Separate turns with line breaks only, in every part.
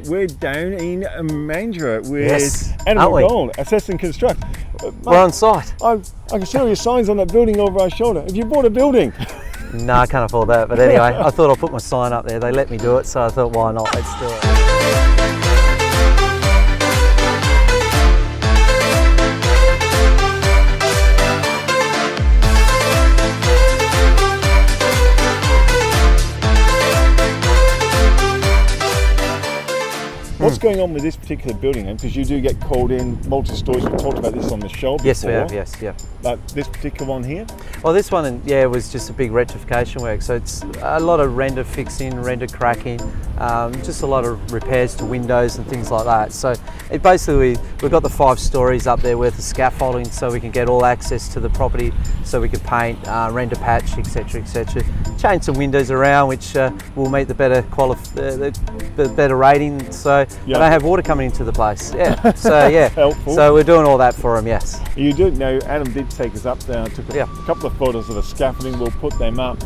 We're down in Mandurah with
Yes,
Adam
aren't we?
MacDonald, Assess and Construct.
We're on site.
I can see all your signs on that building over our shoulder. Have you bought a building?
No, I can't afford that. But anyway, I thought I'd put my sign up there. They let me do it, so I thought, why not? Let's do it.
What's going on with this particular building? Because you do get called in multi-stories. We've talked about this on the show before.
Yes, we have. Yes, yeah.
But this particular one here?
Well, this one, yeah, was just a big rectification work. So it's a lot of render fixing, render cracking, just a lot of repairs to windows and things like that. So it basically, we've got the 5 stories up there worth of scaffolding, so we can get all access to the property, so we can paint, render patch, etc., etc. Change some windows around, which will meet the better the better rating. So they don't have water coming into the place. Yeah. So yeah.
Helpful.
So we're doing all that for them. Yes.
You do. Now, Adam did take us up there and took a couple of photos of the scaffolding. We'll put them up.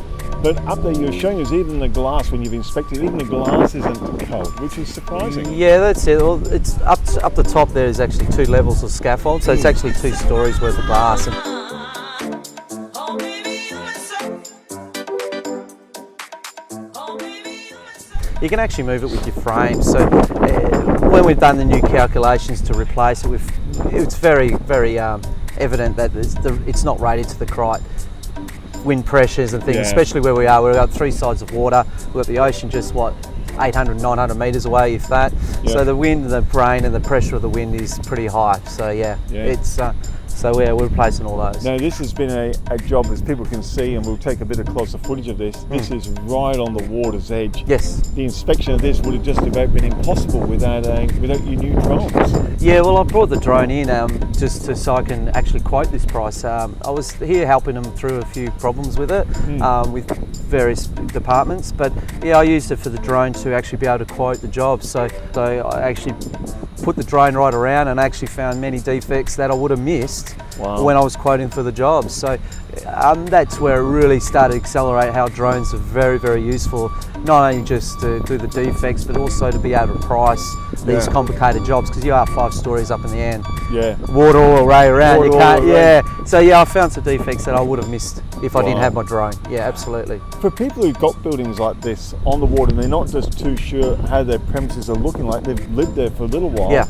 But up there, you're showing us even the glass when you've inspected. Even the glass isn't cold, which is surprising.
Yeah, that's it. Well, it's up the top. There is actually 2 levels of scaffold, so it's actually 2 stories worth of glass. You can actually move it with your frame. So when we've done the new calculations to replace it, it's very, very evident that it's not rated to the correct wind pressures and things, especially where we are. We've got 3 sides of water. We've got the ocean just 800, 900 metres away, if that. So the wind, the rain and the pressure of the wind is pretty high. So it's so we're replacing all those.
Now this has been a job, as people can see, and we'll take a bit of closer footage of this. This is right on the water's edge.
Yes.
The inspection of this would have just about been impossible without your new drones.
Yeah, well, I brought the drone in so I can actually quote this price. I was here helping them through a few problems with it, with various departments. But yeah, I used it for the drone to actually be able to quote the job. So I actually put the drone right around and actually found many defects that I would have missed when I was quoting for the job. So that's where it really started to accelerate how drones are very, very useful, not only just to do the defects, but also to be able to price these complicated jobs, because you are 5 stories up in the end. Yeah. Water all the way around. You can't. So I found some defects that I would have missed if I didn't have my drone. Yeah, absolutely.
For people who've got buildings like this on the water and they're not just too sure how their premises are looking like, they've lived there for a little while.
Yeah.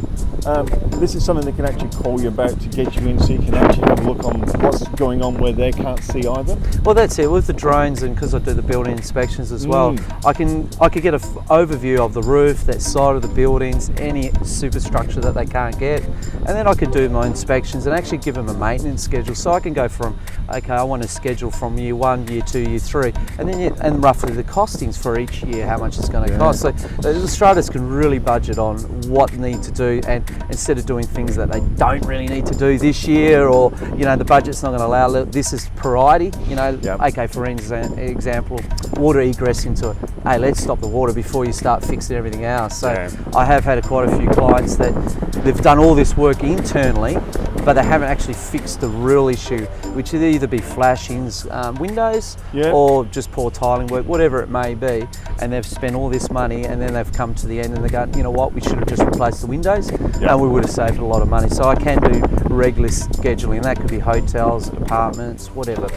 This is something they can actually call you about to get you in, so you can actually have a look on what's going on where they can't see either.
Well, that's it. With the drones, and because I do the building inspections as well, I could get an overview of the roof, that side of the buildings, any superstructure that they can't get, and then I could do my inspections and actually give them a maintenance schedule. So I can go from, okay, I want a schedule from year 1, year 2, year 3, and then and roughly the costings for each year, how much it's going to cost. So the illustrators can really budget on what they need to do, and instead of doing things that they don't really need to do this year, or the budget's not going to allow, this is priority. Okay, for example, water egress into it. Hey, let's stop the water before you start fixing everything else. So I have had quite a few clients that they've done all this work internally, but they haven't actually fixed the real issue, which would either be flashings, windows, or just poor tiling work, whatever it may be. And they've spent all this money, and then they've come to the end and they go, you know what, we should have just replaced the windows, and we would have saved a lot of money. So I can do regular scheduling, and that could be hotels, apartments, whatever.